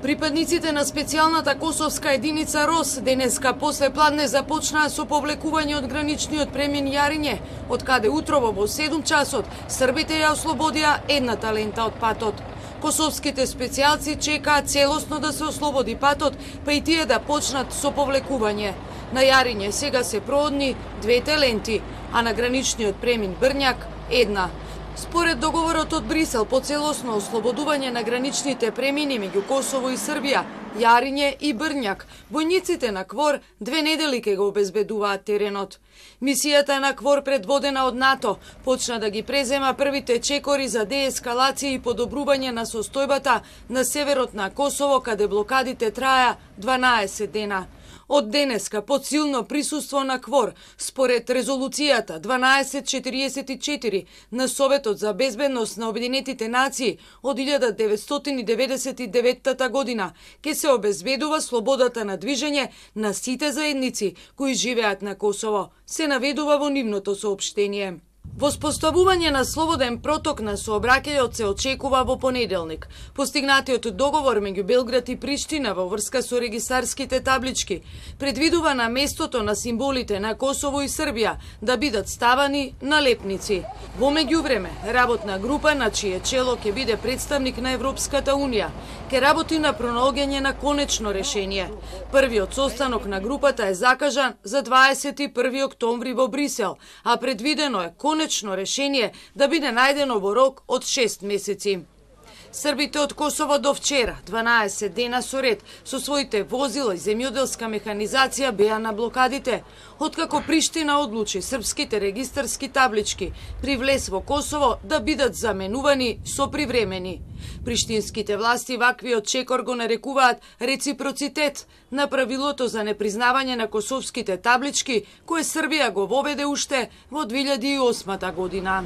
Припадниците на специјалната косовска единица РОС денеска после пладне започнаа со повлекување од граничниот премин Јариње, од каде утрово во 7 часот србите ја ослободија едната лента од патот. Косовските специјалци чекаат целосно да се ослободи патот, па и тие да почнат со повлекување. На Јариње сега се проодни двете ленти, а на граничниот премин Брњак една. Според договорот од Брисел по целосно ослободување на граничните премини меѓу Косово и Србија, Јариње и Брњак, војниците на КВОР 2 недели ке го обезбедуваат теренот. Мисијата на КВОР, предводена од НАТО, почна да ги презема првите чекори за деескалација и подобрување на состојбата на северот на Косово, каде блокадите траја 12 дена. Од денеска под силно присуство на КВОР, според резолуцијата 1244 на Советот за безбедност на Обединетите нации од 1999 година, ке се обезбедува слободата на движење на сите заедници кои живеат на Косово, се наведува во нивното соопштение. Воспоставување на слободен проток на сообраќајот се очекува во понеделник. Постигнатиот договор меѓу Белград и Приштина во врска со регистарските таблички предвидува на местото на символите на Косово и Србија да бидат ставани налепници. Во меѓувреме, работна група на чие чело ќе биде представник на Европската Унија ќе работи на пронаоѓање на конечно решение. Првиот состанок на групата е закажан за 21 октомври во Брисел, а предвидено е конечно решение да биде најдено во рок од 6 месеци. Србите од Косово до вчера, 12 дена со ред, со своите возила и земјоделска механизација беа на блокадите, откако Приштина одлучи српските регистарски таблички при влез во Косово да бидат заменувани со привремени. Приштинските власти ваквиот чекор го нарекуваат реципроцитет на правилото за непризнавање на косовските таблички, кое Србија го воведе уште во 2008 година.